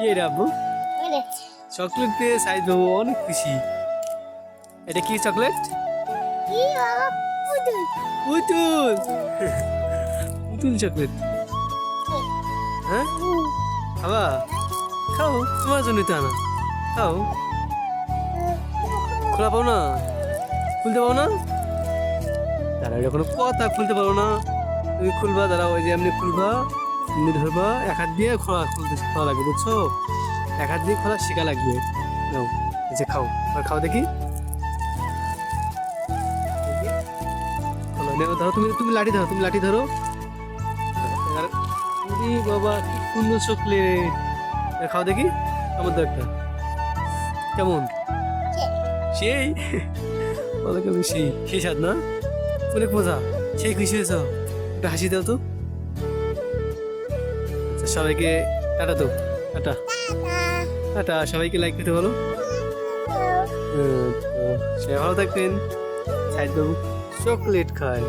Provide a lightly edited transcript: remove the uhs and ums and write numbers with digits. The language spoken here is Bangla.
কি রে আব্বু? চকলেট পেয়ে সাইদ বাবু অনেক খুশি। এটা কি চকলেট? পুতুল। পুতুল চকলেট। হ্যাঁ বাবা খাও, তোমার জন্যই তো আনা। খাও। খোলা পাও না, খুলতে পাও না? দাঁড়া, এটা কোনো কথা, খুলতে পারো না তুমি। খুলবা, দাঁড়া, ওই যে এমনি খুলবা, এমনি ধরবা, এক হাত দিয়ে খোলা লাগবে, বুঝছো? এক হাত দিয়ে খোলা শেখা লাগবে। নাও, এই যে খাও, আর খাও দেখি। খোলো, নাও, ধরো, তুমি তুমি লাঠি ধরো, তুমি লাঠি ধরো। আর উরি বাবা, কি সুন্দর চকলেট। খাও দেখি, আমার দাও একটা। কেমন? সেই বলো, কেমন? সেই স্বাদ না? অনেক মজা। সেই খুশি হয়েছ? একটা হাসি দাও তো। আচ্ছা, সবাইকে টাটা দাও। টাটা। টাটা, সবাইকে লাইক করতে বলো। সবাই ভালো থাকবেন। সাইদ বাবু চকলেট খায়।